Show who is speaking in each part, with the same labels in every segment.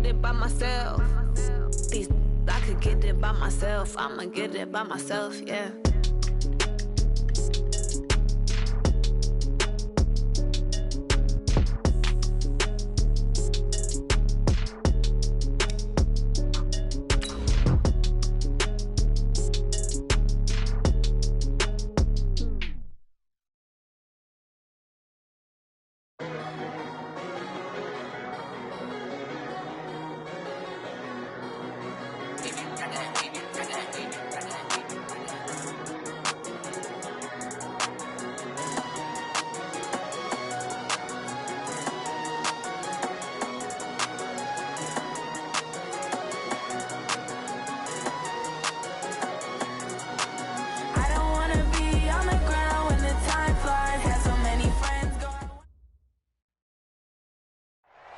Speaker 1: it by myself. These I could get it by myself. I'ma get it by myself, yeah.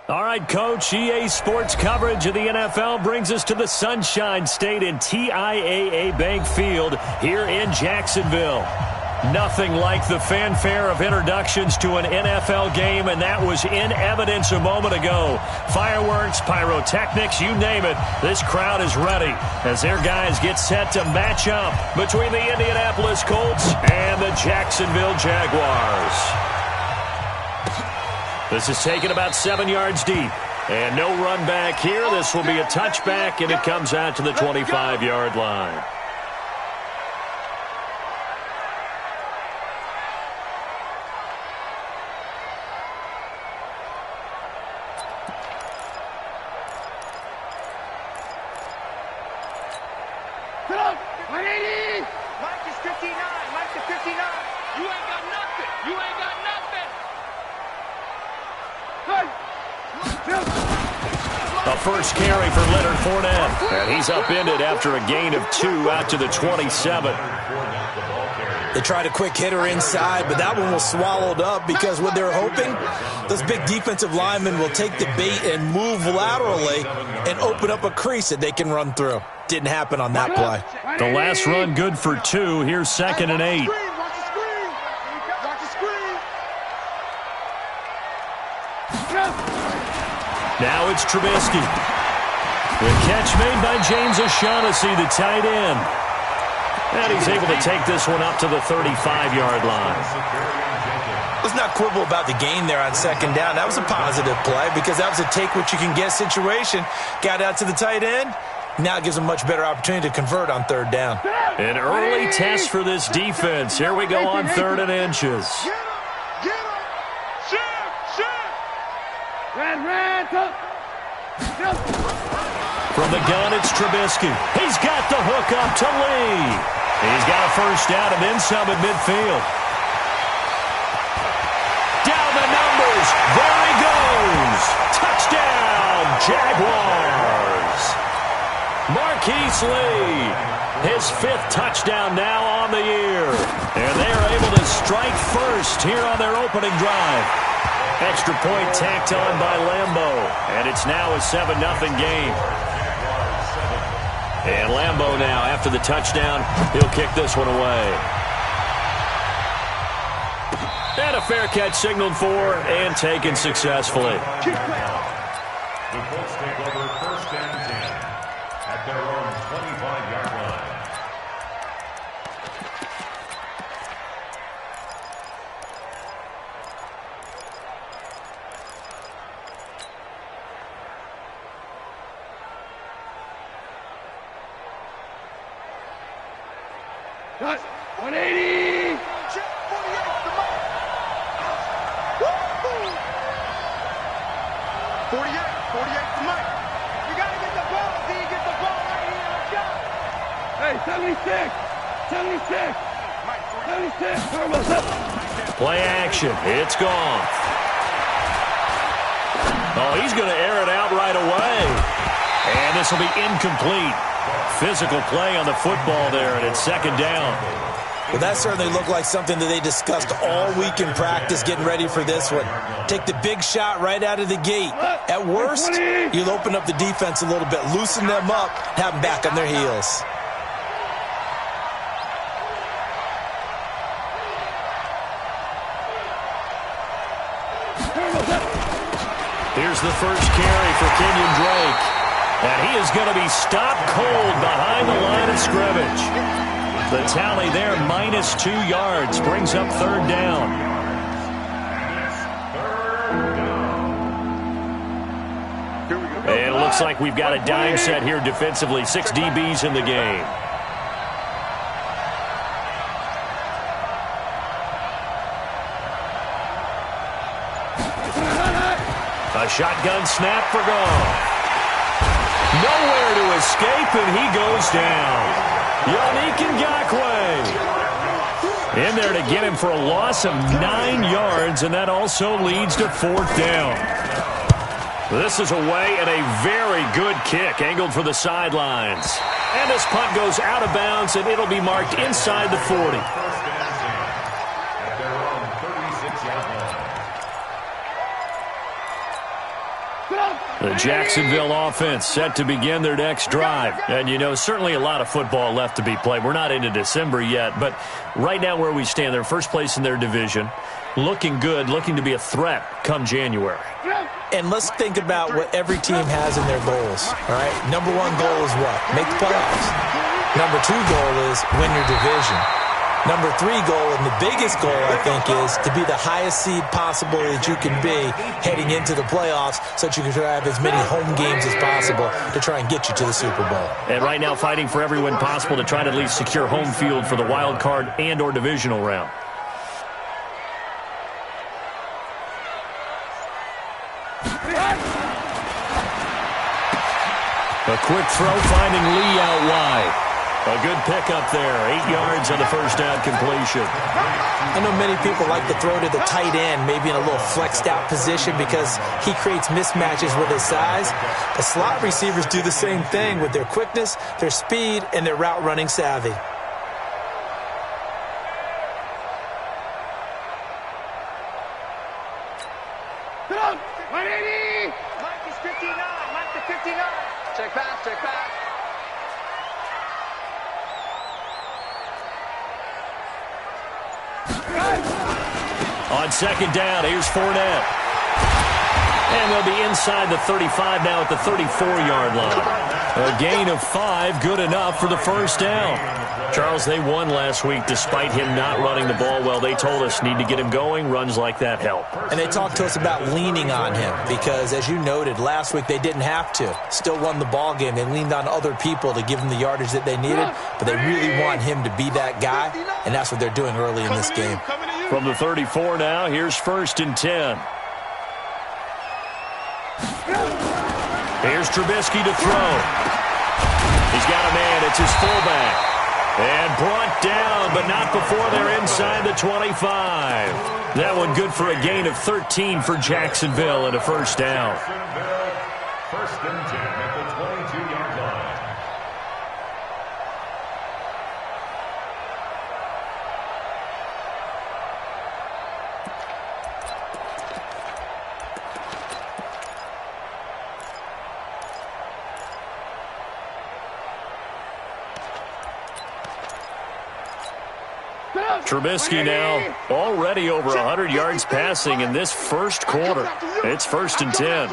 Speaker 2: All right, Coach, EA Sports coverage of the NFL brings us to the Sunshine State in TIAA Bank Field here in Jacksonville. Nothing like the fanfare of introductions to an NFL game, and that was in evidence a moment ago. Fireworks, pyrotechnics, you name it, this crowd is ready as their guys get set to match up between the Indianapolis Colts and the Jacksonville Jaguars. This is taken about 7 yards deep. And no run back here. This will be a touchback, and it comes out to the 25-yard line.
Speaker 3: Mike is 59. Mike is 59. You ain't got nothing. You ain't got nothing.
Speaker 2: A first carry for Leonard Fournette. And he's upended after a gain of 2 out to the 27.
Speaker 4: They tried a quick hitter inside, but that one was swallowed up because what they're hoping, those big defensive linemen will take the bait and move laterally and open up a crease that they can run through. Didn't happen on that play.
Speaker 2: The last run good for 2. Here's 2nd and 8. Now it's Trubisky. The catch made by James O'Shaughnessy, the tight end. And he's able to take this one up to the 35-yard line.
Speaker 4: Let's not quibble about the gain there on 2nd down. That was a positive play because that was a take-what-you-can-get situation. Got out to the tight end. Now it gives them a much better opportunity to convert on 3rd down.
Speaker 2: An early test for this defense. Here we go on 3rd and inches. From the gun, it's Trubisky. He's got the hook up to Lee. He's got a first down and then some at midfield. Down the numbers. There he goes. Touchdown, Jaguars. Marquise Lee, his 5th touchdown now on the year. And they are able to strike first here on their opening drive. Extra point tacked on by Lambeau. And it's now a 7-0 game. And Lambeau now, after the touchdown, he'll kick this one away. And a fair catch signaled for and taken successfully.
Speaker 5: The Colts take over 1st and 10 at their own 25-yard line.
Speaker 3: Cut. 180. 48 to Mike. 48 to Mike. You got to get the ball. See, you get the ball right here. Let's go. Hey, 76. 76. Mike, 76.
Speaker 2: Play action. It's gone. Oh, he's going to air it out right away. And this will be incomplete. Physical play on the football there, and it's 2nd down.
Speaker 4: Well, that certainly looked like something that they discussed all week in practice, getting ready for this one. Take the big shot right out of the gate. At worst, you'll open up the defense a little bit, loosen them up, have them back on their heels.
Speaker 2: Here's the first carry for Kenyon Drake. And he is going to be stopped cold behind the line of scrimmage. The tally there, -2 yards, brings up 3rd down. And it looks like we've got a dime set here defensively. 6 DBs in the game. A shotgun snap for Goff. Nowhere to escape, and he goes down. Yannick Ngakoue in there to get him for a loss of 9 yards, and that also leads to 4th down. This is away and a very good kick, angled for the sidelines. And this punt goes out of bounds, and it'll be marked inside the 40. The Jacksonville offense set to begin their next drive. And, you know, certainly a lot of football left to be played. We're not into December yet, but right now where we stand, they're first place in their division. Looking good, looking to be a threat come January.
Speaker 4: And let's think about what every team has in their goals, all right? Number 1 goal is what? Make the playoffs. Number 2 goal is win your division. Number 3 goal, and the biggest goal, I think, is to be the highest seed possible that you can be heading into the playoffs so that you can have as many home games as possible to try and get you to the Super Bowl.
Speaker 2: And right now fighting for every win possible to try to at least secure home field for the wild card and or divisional round. A quick throw finding Lee out wide. A good pickup there. 8 yards on the first down completion.
Speaker 4: I know many people like to throw to the tight end, maybe in a little flexed out position because he creates mismatches with his size. The slot receivers do the same thing with their quickness, their speed, and their route running savvy.
Speaker 3: Check pass, check pass.
Speaker 2: On 2nd down, here's Fournette. And they'll be inside the 35 now at the 34-yard line. A gain of 5, good enough for the first down. Charles, they won last week despite him not running the ball well. They told us need to get him going. Runs like that help.
Speaker 4: And they talked to us about leaning on him because, as you noted, last week they didn't have to. Still won the ball game. They leaned on other people to give them the yardage that they needed, but they really want him to be that guy, and that's what they're doing early in this game.
Speaker 2: From the 34 now, here's 1st and 10. Here's Trubisky to throw. He's got a man. It's his fullback. And brought down, but not before they're inside the 25. That one good for a gain of 13 for Jacksonville and a first down.
Speaker 5: 1st and 10 at the 22-yard line.
Speaker 2: Trubisky now already over 100 yards passing in this first quarter. It's 1st and 10.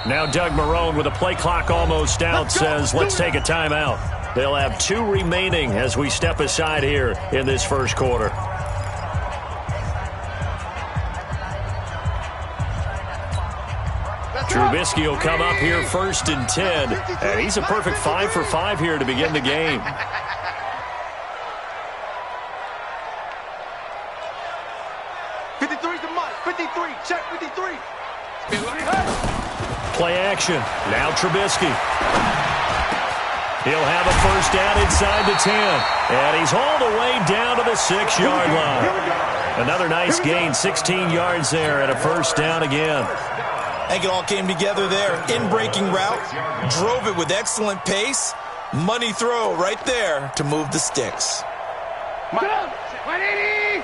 Speaker 2: Now Doug Marrone with a play clock almost out says, let's take a timeout. They'll have 2 remaining as we step aside here in this first quarter. Trubisky will come up here 1st and 10. And he's a perfect 5 for 5 here to begin the game.
Speaker 3: Check 53.
Speaker 2: Play action. Now Trubisky. He'll have a first down inside the 10. And he's hauled away down to the 6-yard line. Another nice gain, 16 yards there and a first down again.
Speaker 4: I think it all came together there. In-breaking route, drove it with excellent pace. Money throw right there to move the sticks.
Speaker 3: 180.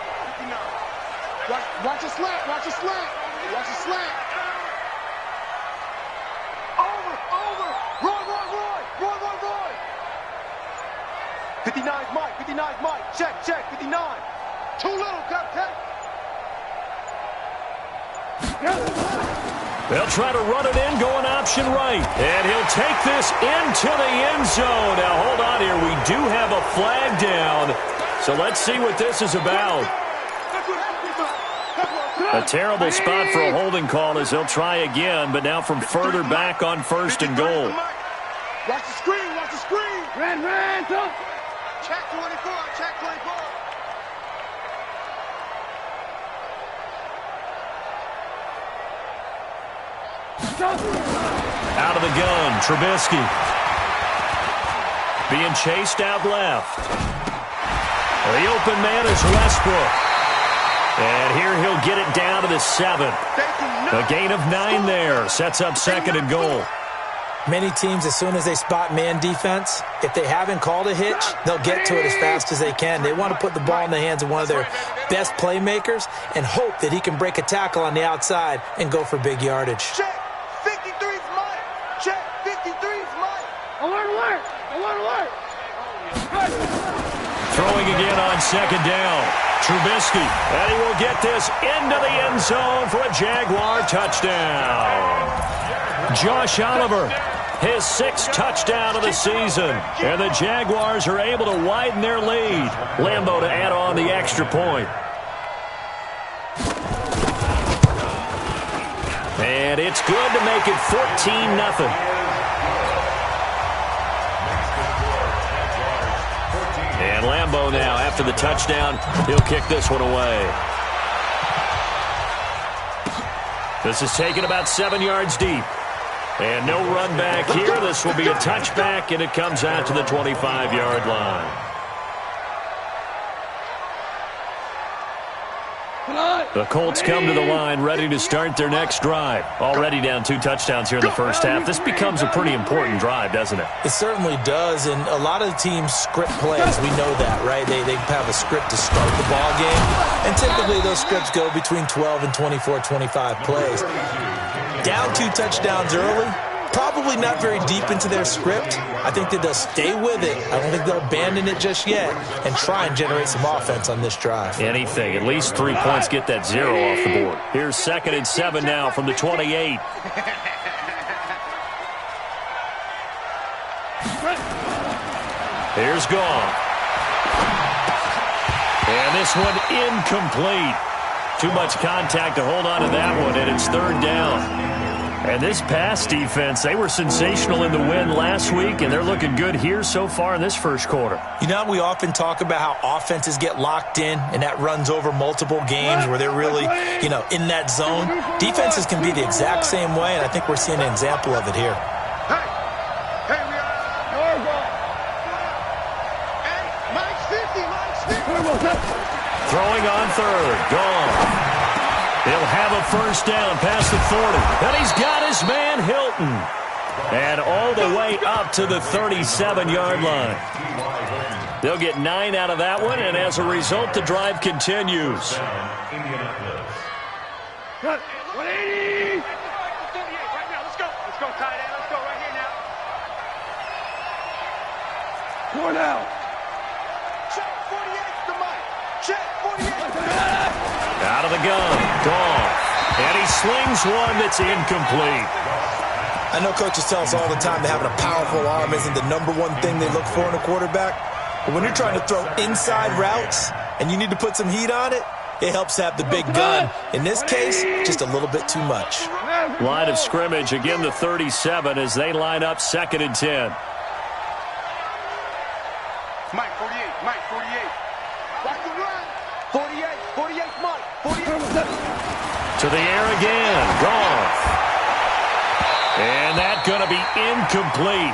Speaker 3: Watch a slant, watch a slant, watch a slant. Over. Roy. 59's Mike, check, 59. Too little, Captain.
Speaker 2: They'll try to run it in, going option right. And he'll take this into the end zone. Now, hold on here. We do have a flag down. So let's see what this is about. A terrible spot for a holding call as they'll try again, but now from further back on 1st and goal.
Speaker 3: Watch the screen, watch the screen. Ran, talk. Check 24, check 24.
Speaker 2: Out of the gun, Trubisky. Being chased out left. The open man is Westbrook. And here he'll get it down to the 7. A gain of 9 there. Sets up 2nd and goal.
Speaker 4: Many teams, as soon as they spot man defense, if they haven't called a hitch, they'll get to it as fast as they can. They want to put the ball in the hands of one of their best playmakers and hope that he can break a tackle on the outside and go for big yardage.
Speaker 3: Check. 53's mine. Check. 53's mine. Alert.
Speaker 2: Throwing again on 2nd down. Trubisky. And he will get this into the end zone for a Jaguar touchdown. Josh Oliver, his 6th touchdown of the season. And the Jaguars are able to widen their lead. Lambeau to add on the extra point. And it's good to make it 14-0. And Lambeau now, after the touchdown, he'll kick this one away. This is taken about 7 yards deep. And no run back here. This will be a touchback, and it comes out to the 25-yard line. The Colts come to the line ready to start their next drive. Already down 2 touchdowns here in the first half. This becomes a pretty important drive, doesn't it?
Speaker 4: It certainly does, and a lot of teams script plays. We know that, right? They have a script to start the ball game, and typically those scripts go between 12 and 24, 25 plays. Down 2 touchdowns early, probably not very deep into their script. I think that they'll stay with it. I don't think they'll abandon it just yet and try and generate some offense on this drive.
Speaker 2: Anything. At least 3 points, get that 0 off the board. Here's 2nd and 7 now from the 28. Here's Goff. And this one incomplete. Too much contact to hold on to that one, and it's 3rd down. And this pass defense, they were sensational in the win last week, and they're looking good here so far in this first quarter.
Speaker 4: You know, we often talk about how offenses get locked in, and that runs over multiple games where they're really, in that zone. Defenses can be the exact same way, and I think we're seeing an example of it here.
Speaker 3: Hey, we are. Hey, Mike's 50.
Speaker 2: Throwing on 3rd. Gone. He'll have a first down past the 40. And he's got his man Hilton. And all the way up to the 37-yard line. They'll get 9 out of that one, and as a result, the drive continues.
Speaker 3: 180. Right now, let's go. Let's go, tight end. Let's go right here now. Score now. Check 48 to Mike. Check 48.
Speaker 2: Out of the gun. Goff. And he slings one that's incomplete.
Speaker 4: I know coaches tell us all the time that having a powerful arm isn't the #1 thing they look for in a quarterback. But when you're trying to throw inside routes and you need to put some heat on it, it helps have the big gun. In this case, just a little bit too much.
Speaker 2: Line of scrimmage, again the 37 as they line up 2nd and 10.
Speaker 3: Mike, 48. Mike, 48. Watch the run. 48, Mike. 48.
Speaker 2: To the air again. Goff. And that's going to be incomplete.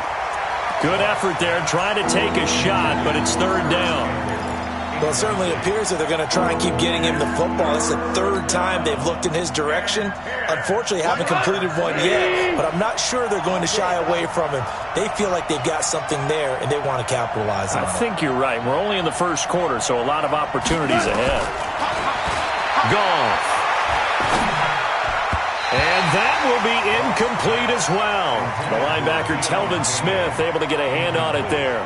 Speaker 2: Good effort there, trying to take a shot, but it's 3rd down.
Speaker 4: Well, it certainly appears that they're going to try and keep getting him the football. It's the 3rd time they've looked in his direction. Unfortunately, haven't completed one yet, but I'm not sure they're going to shy away from him. They feel like they've got something there, and they want to capitalize on it.
Speaker 2: I think you're right. We're only in the first quarter, so a lot of opportunities ahead. Goff. And that will be incomplete as well. The linebacker, Telvin Smith, able to get a hand on it there.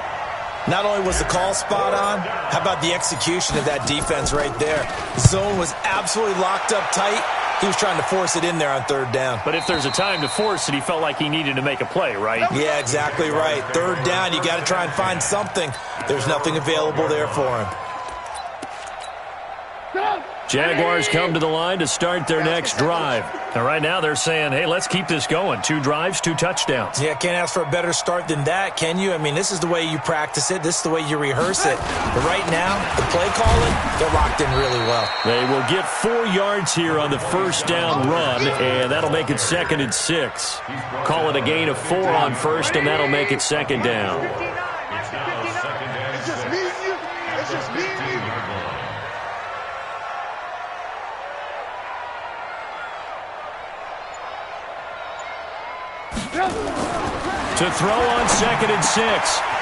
Speaker 4: Not only was the call spot on, how about the execution of that defense right there? The zone was absolutely locked up tight, He was trying to force it in there on third down.
Speaker 2: But if there's a time to force it, he felt like he needed to make a play, right?
Speaker 4: Yeah, exactly right. Third down, you got to try and find something. There's nothing available there for him.
Speaker 2: Jaguars come to the line to start their next drive. And right now they're saying, hey, let's keep this going. 2 drives, 2 touchdowns.
Speaker 4: Yeah, can't ask for a better start than that, can you? I mean, this is the way you practice it. This is the way you rehearse it. But right now, the play calling, they're locked in really well.
Speaker 2: They will get 4 yards here on the first down run, and that'll make it 2nd and 6. Call it a gain of 4 on first, and that'll make it 2nd down.
Speaker 3: It's just me and you. It's just me and you.
Speaker 2: To throw on 2nd and 6.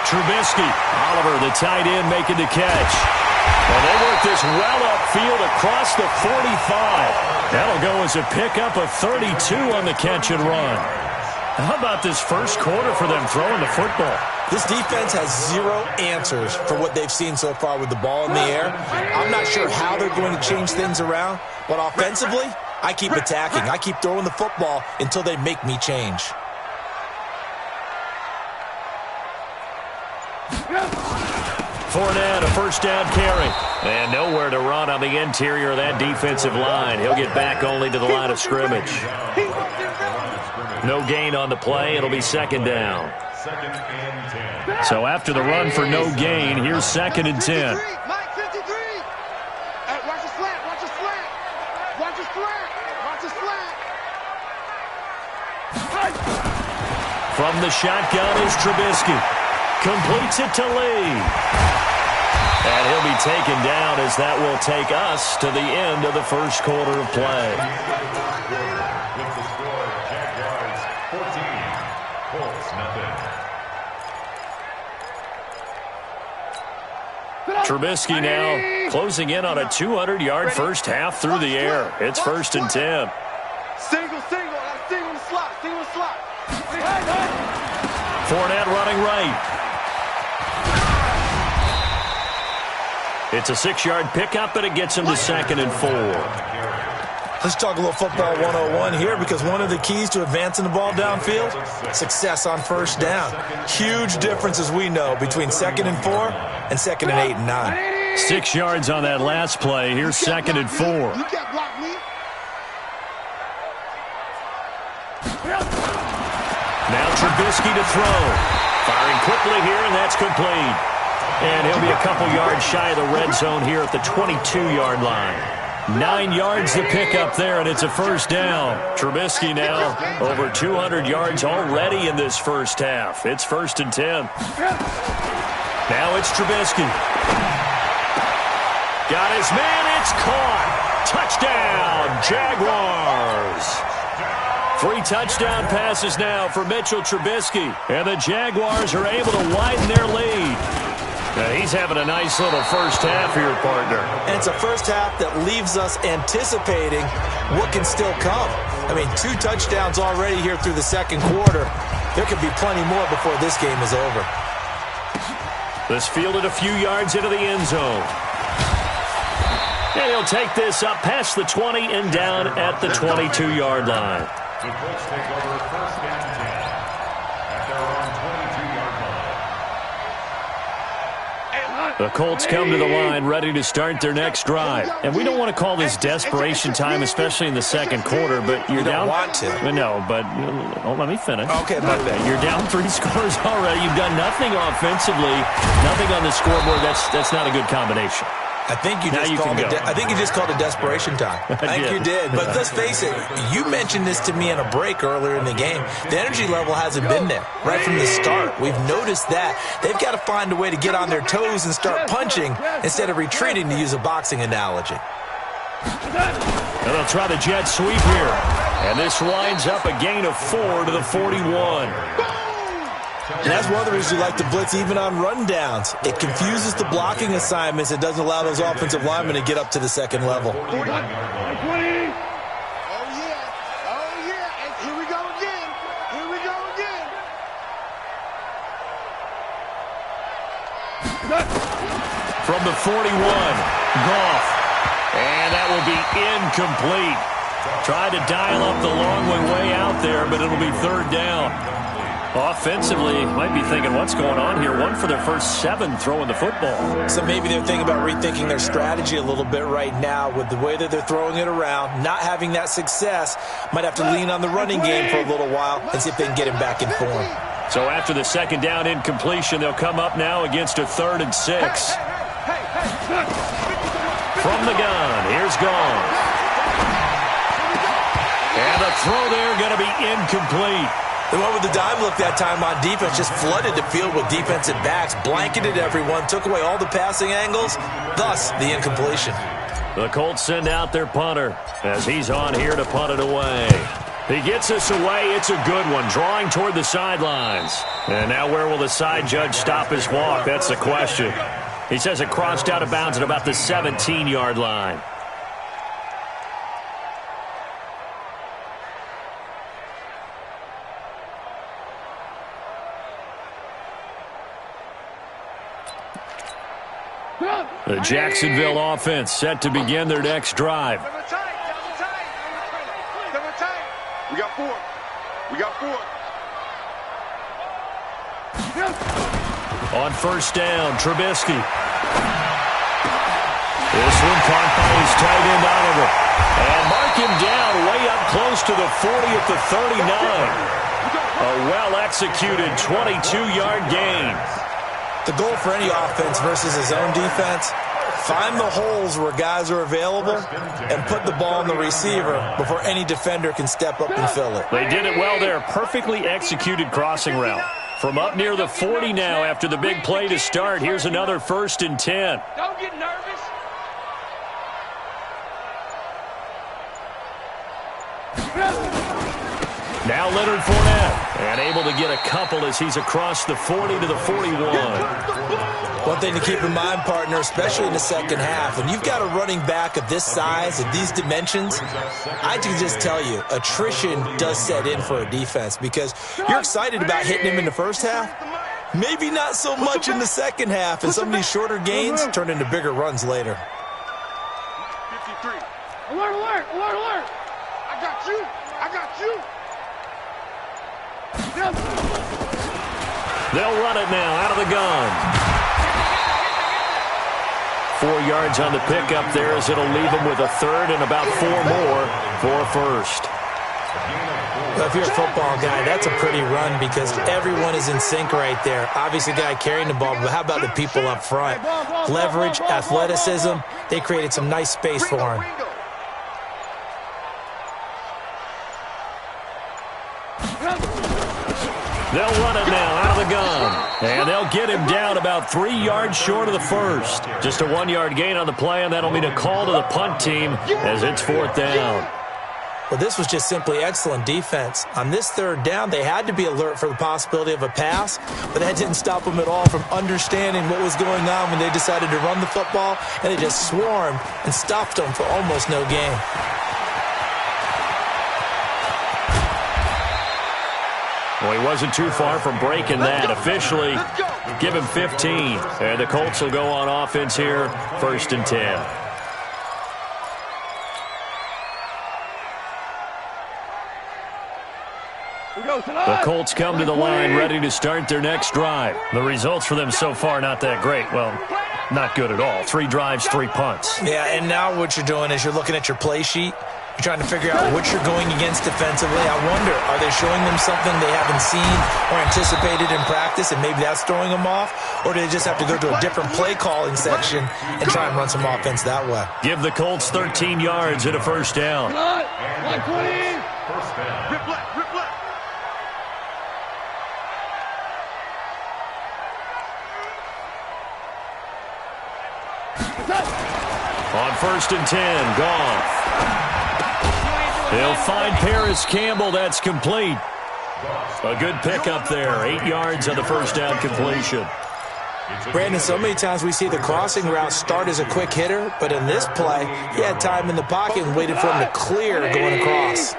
Speaker 2: Trubisky. Oliver, the tight end, making the catch. Well, they work this well upfield across the 45. That'll go as a pickup of 32 on the catch and run. How about this first quarter for them throwing the football?
Speaker 4: This defense has 0 answers for what they've seen so far with the ball in the air. I'm not sure how they're going to change things around, but offensively, I keep attacking. I keep throwing the football until they make me change.
Speaker 2: Fournette, a first down carry. And nowhere to run on the interior of that defensive line. He'll get back only to the line of scrimmage. No gain on the play. It'll be 2nd down. So after the run for no gain, here's 2nd and 10.
Speaker 3: Mike 53. Watch the slant. Watch the slant. Watch the slant. Watch the slant.
Speaker 2: From the shotgun is Trubisky. Completes it to Lee. And he'll be taken down as that will take us to the end of the first quarter of play.
Speaker 5: With the score, Jaguars 14, Colts nothing.
Speaker 2: Trubisky now closing in on a 200-yard first half through the air. It's 1st and 10.
Speaker 3: Single. Single the slot. Single the slot.
Speaker 2: Fournette running right. It's a 6-yard pickup, but it gets him to 2nd and 4.
Speaker 4: Let's talk a little football 101 here, because one of the keys to advancing the ball downfield, success on first down. Huge difference, as we know, between 2nd and 4 and 2nd and 8 and 9.
Speaker 2: 6 yards on that last play. Here's 2nd and 4.
Speaker 3: You can't block me.
Speaker 2: Now Trubisky to throw. Firing quickly here, and that's complete. And he'll be a couple yards shy of the red zone here at the 22-yard line. 9 yards to pick up there, and it's a first down. Trubisky now over 200 yards already in this first half. It's 1st and 10. Now it's Trubisky. Got his man. It's caught. Touchdown, Jaguars. 3 touchdown passes now for Mitchell Trubisky. And the Jaguars are able to widen their lead. Now he's having a nice little first half here, partner.
Speaker 4: And it's a first half that leaves us anticipating what can still come. I mean, 2 touchdowns already here through the second quarter. There could be plenty more before this game is over.
Speaker 2: This fielded a few yards into the end zone. And he'll take this up past the 20 and down at the 22-yard line.
Speaker 5: The Colts take over 1st and 10 at their own 22-yard line.
Speaker 2: The Colts come to the line ready to start their next drive. And we don't want to call this desperation time, especially in the second quarter, but you're down.
Speaker 4: You don't want to.
Speaker 2: No, but let me finish.
Speaker 4: Okay, my bad.
Speaker 2: You're down 3 scores already. You've done nothing offensively, nothing on the scoreboard. That's not a good combination.
Speaker 4: I think you just called it desperation time. I think you did. But let's face it, you mentioned this to me in a break earlier in the game. The energy level hasn't been there right from the start. We've noticed that. They've got to find a way to get on their toes and start punching instead of retreating, to use a boxing analogy.
Speaker 2: And they'll try the jet sweep here. And this winds up a gain of 4 to the 41.
Speaker 4: And that's one of the reasons we like to blitz even on rundowns. It confuses the blocking assignments. It doesn't allow those offensive linemen to get up to the second level.
Speaker 3: 20. Oh, yeah. And here we go again.
Speaker 2: From the 41, Goff. And that will be incomplete. Tried to dial up the long way out there, but it'll be third down. Offensively, might be thinking, what's going on here? One for their first 7 throwing the football.
Speaker 4: So maybe they're thinking about rethinking their strategy a little bit right now with the way that they're throwing it around, not having that success. Might have to lean on the running game for a little while and see if they can get him back in form.
Speaker 2: So after the second down incompletion, they'll come up now against a 3rd and 6. From the gun, here's Gone. And the throw there going to be incomplete.
Speaker 4: They went with the dime look that time on defense, just flooded the field with defensive backs, blanketed everyone, took away all the passing angles, thus the incompletion.
Speaker 2: The Colts send out their punter as he's on here to punt it away. He gets this away. It's a good one, drawing toward the sidelines. And now where will the side judge stop his walk? That's the question. He says it crossed out of bounds at about the 17-yard line. The Jacksonville offense set to begin their next drive.
Speaker 3: We got 4. We got 4.
Speaker 2: On first down, Trubisky. This one caught by his tight end, Oliver. And mark him down way up close to the 40 at the 39. A well-executed 22-yard gain.
Speaker 4: The goal for any offense versus his own defense, find the holes where guys are available and put the ball on the receiver before any defender can step up and fill it.
Speaker 2: They did it well there. Perfectly executed crossing route. From up near the 40 now after the big play to start. Here's another 1st and 10.
Speaker 3: Don't get nervous.
Speaker 2: Now Leonard Fournette, and able to get a couple as he's across the 40 to the 41.
Speaker 4: One thing to keep in mind, partner, especially in the second half, when you've got a running back of this size, of these dimensions, I can just tell you, attrition does set in for a defense because you're excited about hitting him in the first half, maybe not so much in the second half, and some of these shorter gains turn into bigger runs later.
Speaker 3: 53. Alert, alert, alert, alert. I got you. I got you.
Speaker 2: They'll run it now out of the gun. 4 yards on the pickup there as it'll leave them with a 3rd and about 4 more for first.
Speaker 4: Well, if you're a football guy, that's a pretty run because everyone is in sync right there. Obviously, the guy carrying the ball, but how about the people up front? Leverage, athleticism, they created some nice space for him.
Speaker 2: They'll run it now out of the gun. And they'll get him down about 3 yards short of the first. Just a 1-yard gain on the play, and that'll mean a call to the punt team as it's 4th down.
Speaker 4: Well, this was just simply excellent defense. On this 3rd down, they had to be alert for the possibility of a pass, but that didn't stop them at all from understanding what was going on when they decided to run the football, and they just swarmed and stopped them for almost no gain.
Speaker 2: Well, he wasn't too far from breaking that. Officially, give him 15. And the Colts will go on offense here, 1st and 10. The Colts come to the line ready to start their next drive. The results for them so far not that great. Well, not good at all. 3 drives, 3 punts.
Speaker 4: Yeah, and now what you're doing is you're looking at your play sheet. You're trying to figure out what you're going against defensively. I wonder, are they showing them something they haven't seen or anticipated in practice, and maybe that's throwing them off? Or do they just have to go to a different play calling section and try and run some offense that way?
Speaker 2: Give the Colts 13 yards and a 1st down.
Speaker 5: First down.
Speaker 3: Rip left, rip left.
Speaker 2: On 1st and 10, Goff. They'll find Paris Campbell. That's complete. A good pickup there. 8 yards on the 1st down completion.
Speaker 4: Brandon, so many times we see the crossing route start as a quick hitter, but in this play, he had time in the pocket and waited for him to clear going across.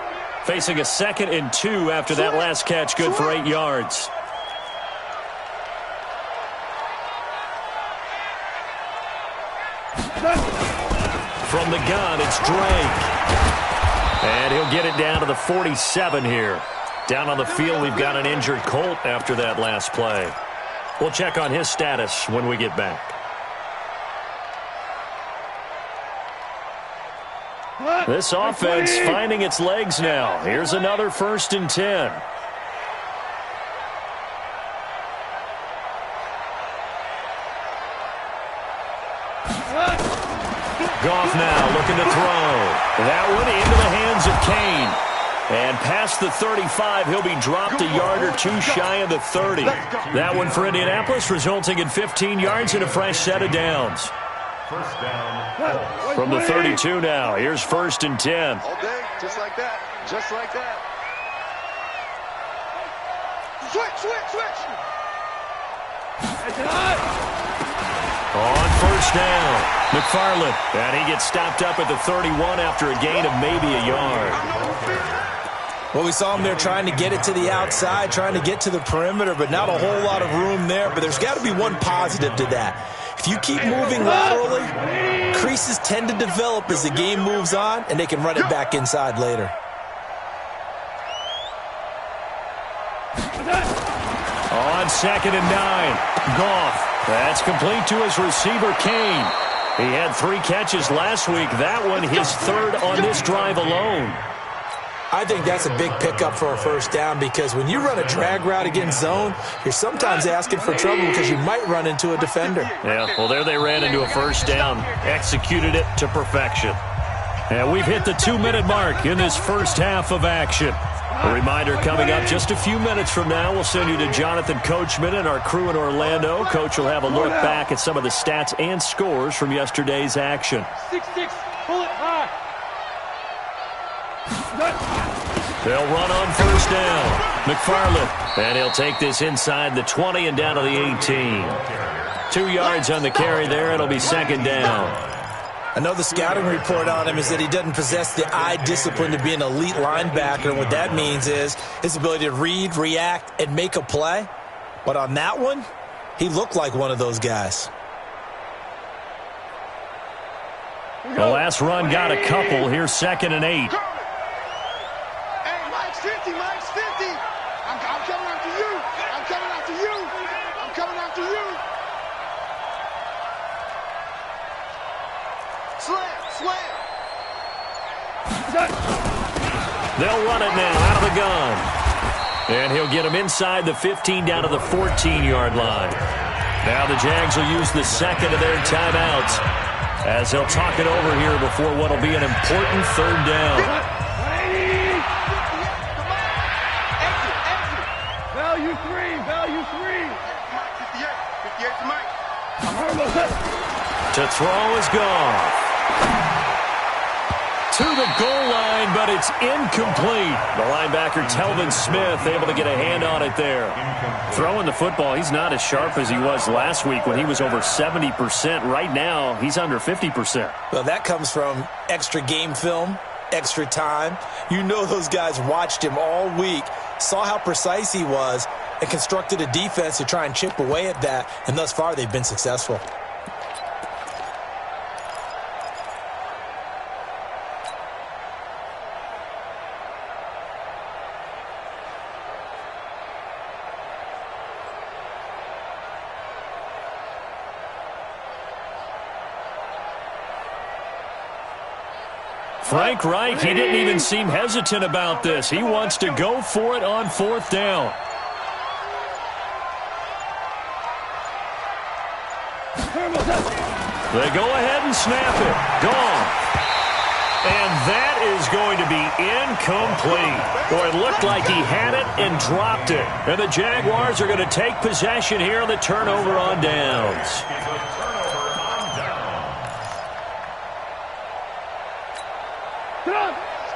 Speaker 2: Facing a 2nd and 2 after that last catch, good for 8 yards. From the gun, it's Drake. And And he'll get it down to the 47 here. Down on the field, we've got an injured Colt after that last play. We'll check on his status when we get back. This offense finding its legs now. Here's another 1st and 10. Goff now looking to throw. That one into the hands of Kane. And past the 35, he'll be dropped a yard or two shy of the 30. That one for Indianapolis, resulting in 15 yards and a fresh set of downs.
Speaker 5: First down.
Speaker 2: From the 32 now, here's 1st and 10.
Speaker 3: All day, just like that. Just like that. Switch.
Speaker 2: On 1st down, McFarland. And he gets stopped up at the 31 after a gain of maybe a yard.
Speaker 4: Well, we saw him there trying to get it to the outside, trying to get to the perimeter, but not a whole lot of room there. But there's got to be one positive to that. If you keep moving laterally, creases tend to develop as the game moves on, and they can run it back inside later.
Speaker 2: On 2nd and 9, Goff. That's complete to his receiver, Kane. He had 3 catches last week. That one his 3rd on this drive alone.
Speaker 4: I think that's a big pickup for a 1st down because when you run a drag route against zone, you're sometimes asking for trouble because you might run into a defender.
Speaker 2: Yeah, well, there they ran into a 1st down. Executed it to perfection. And we've hit the 2-minute mark in this first half of action. A reminder coming up just a few minutes from now, we'll send you to Jonathan Coachman and our crew in Orlando. Coach will have a look back at some of the stats and scores from yesterday's action.
Speaker 3: 6-6, pull it high.
Speaker 2: They'll run on 1st down. McFarland. And he'll take this inside the 20 and down to the 18. 2 yards on the carry there. It'll be 2nd down.
Speaker 4: I know the scouting report on him is that he doesn't possess the eye discipline to be an elite linebacker. And what that means is his ability to read, react, and make a play. But on that one, he looked like one of those guys.
Speaker 2: The last run got a couple. Here's 2nd and 8.
Speaker 3: Hey, Mike's 50, Mike's 50. I'm coming after you. I'm coming after you. I'm coming after you. Slam.
Speaker 2: They'll run it now out of the gun. And he'll get him inside the 15 down to the 14-yard line. Now the Jags will use the 2nd of their timeouts as they'll talk it over here before what will be an important 3rd down.
Speaker 3: Value three. Mike, 58 to Mike.
Speaker 2: To throw is Goff. To the goal line, but it's incomplete. The linebacker, Telvin Smith, able to get a hand on it there. Throwing the football, he's not as sharp as he was last week when he was over 70%. Right now, he's under 50%.
Speaker 4: Well, that comes from extra game film, extra time. You know those guys watched him all week, saw how precise he was, and constructed a defense to try and chip away at that, and thus far they've been successful.
Speaker 2: Frank Reich, he didn't even seem hesitant about this. He wants to go for it on 4th down. They go ahead and snap it. Gone. And that is going to be incomplete. Boy, it looked like he had it and dropped it. And the Jaguars are going to take possession here on the turnover on downs.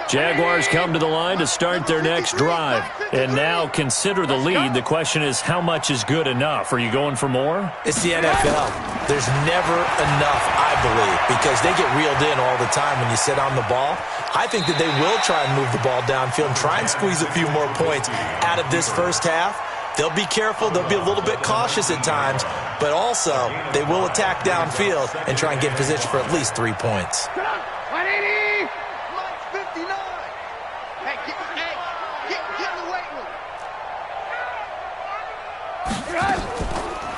Speaker 2: Jaguars come to the line to start their next drive. And now consider the lead. The question is, how much is good enough? Are you going for more?
Speaker 4: It's the NFL. There's never enough, I believe, because they get reeled in all the time when you sit on the ball. I think that they will try and move the ball downfield and try and squeeze a few more points out of this first half. They'll be careful. They'll be a little bit cautious at times, but also they will attack downfield and try and get in position for at least 3 points.
Speaker 3: 180. Mike 59.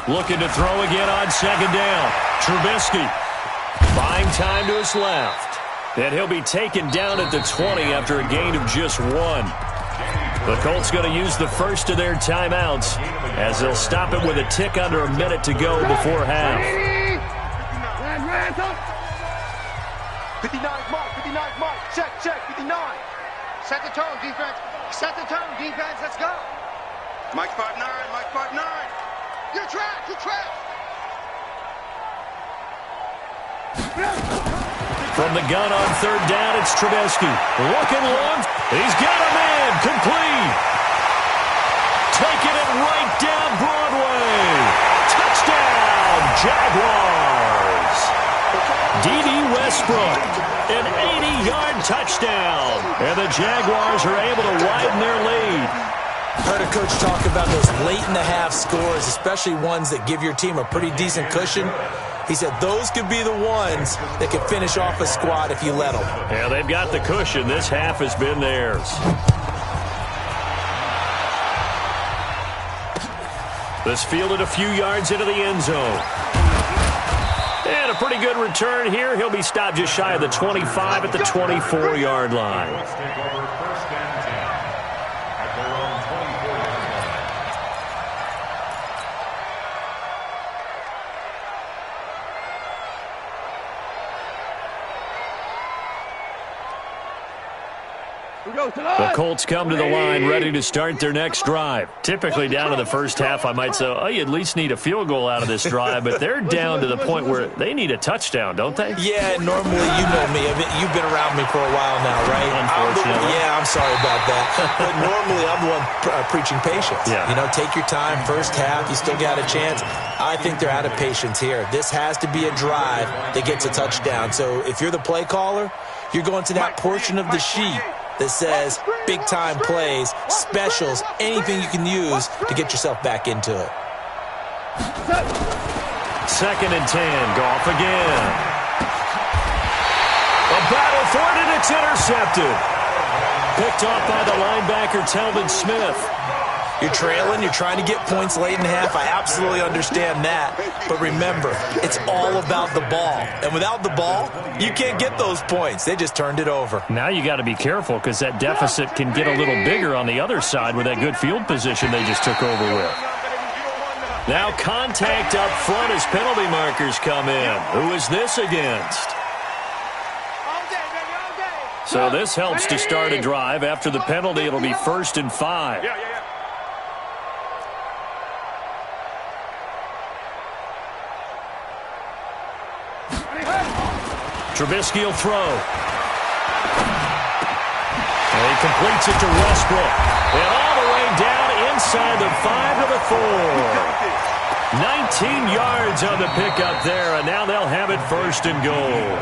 Speaker 2: Looking to throw again on second down. Trubisky buying time to his left. And he'll be taken down at the 20 after a gain of just 1. The Colts going to use the first of their timeouts as they'll stop it with a tick under a minute to go before half.
Speaker 3: 59 mark, 59 mark. Check, 59. Set the tone, defense. Set the tone, defense. Let's go. Mike 5-9, Mike 5-9. You're trapped, you're trapped.
Speaker 2: From the gun on third down, it's Trubisky. Looking long. He's got a man. Complete. Taking it right down Broadway. Touchdown, Jaguars. D.D. Westbrook, an 80-yard touchdown. And the Jaguars are able to widen their lead.
Speaker 4: Heard a coach talk about those late-in-the-half scores, especially ones that give your team a pretty decent cushion. He said those could be the ones that could finish off a squad if you let them.
Speaker 2: Yeah, they've got the cushion. This half has been theirs. This fielded a few yards into the end zone. And a pretty good return here. He'll be stopped just shy of the 25 at the 24-yard line.
Speaker 5: Let's take over first and 10 at their own 24-yard line.
Speaker 2: The Colts come to the line ready to start their next drive. Typically down to the first half, I might say, oh, you at least need a field goal out of this drive, but they're down to the point where they need a touchdown, don't they?
Speaker 4: Yeah, normally, you know me. You've been around me for a while now, right?
Speaker 2: Unfortunately.
Speaker 4: I'm sorry about that. But normally, I'm the one preaching patience.
Speaker 2: Yeah.
Speaker 4: You know, take your time. First half, you still got a chance. I think they're out of patience here. This has to be a drive that gets a touchdown. So if you're the play caller, you're going to that portion of the sheet that says big-time plays, specials, anything you can use to get yourself back into it.
Speaker 2: 2nd and 10. Goff again. A battle for it, and it's intercepted. Picked off by the linebacker, Telvin Smith.
Speaker 4: You're trailing, you're trying to get points late in half. I absolutely understand that. But remember, it's all about the ball. And without the ball, you can't get those points. They just turned it over.
Speaker 2: Now you got to be careful because that deficit can get a little bigger on the other side with that good field position they just took over with. Now contact up front as penalty markers come in. Who is this against? So this helps to start a drive. After the penalty, it'll be 1st and 5. Trubisky will throw. And he completes it to Westbrook. And all the way down inside the 5 to the 4. 19 yards on the pickup there, and now they'll have it 1st and goal.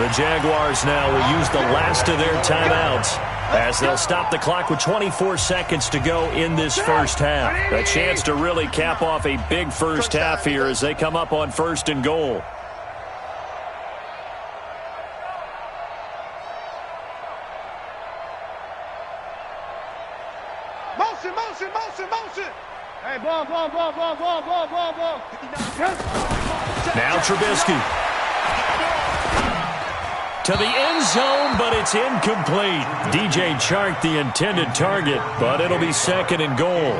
Speaker 2: The Jaguars now will use the last of their timeouts as they'll stop the clock with 24 seconds to go in this first half. A chance to really cap off a big first half here as they come up on 1st and goal.
Speaker 3: Motion. Hey, ball.
Speaker 2: Now Trubisky. To the end zone, but it's incomplete. DJ Chark, the intended target, but it'll be 2nd and goal.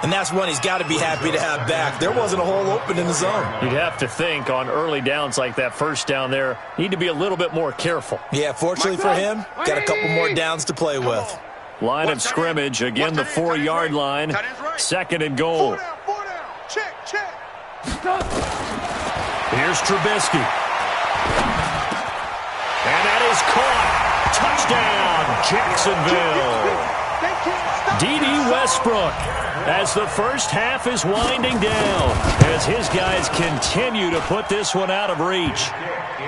Speaker 4: And that's one he's got to be happy to have back. There wasn't a hole open in the zone.
Speaker 2: You'd have to think on early downs like that first down there, need to be a little bit more careful.
Speaker 4: Yeah, fortunately for him, got a couple more downs to play with.
Speaker 2: Line of scrimmage, again the 4-yard line, 2nd and goal.
Speaker 3: Check.
Speaker 2: Here's Trubisky. And that is caught. Touchdown, Jacksonville. D.D. Westbrook as the first half is winding down as his guys continue to put this one out of reach.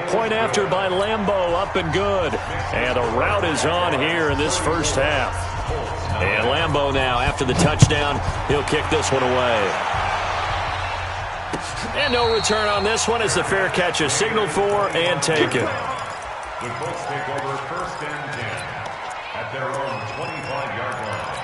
Speaker 2: Point after by Lambeau, up and good. And a rout is on here in this first half. And Lambeau now, after the touchdown, he'll kick this one away. And no return on this one as the fair catch is signaled for and taken.
Speaker 5: The Colts take over 1st and 10 at their own 25-yard line.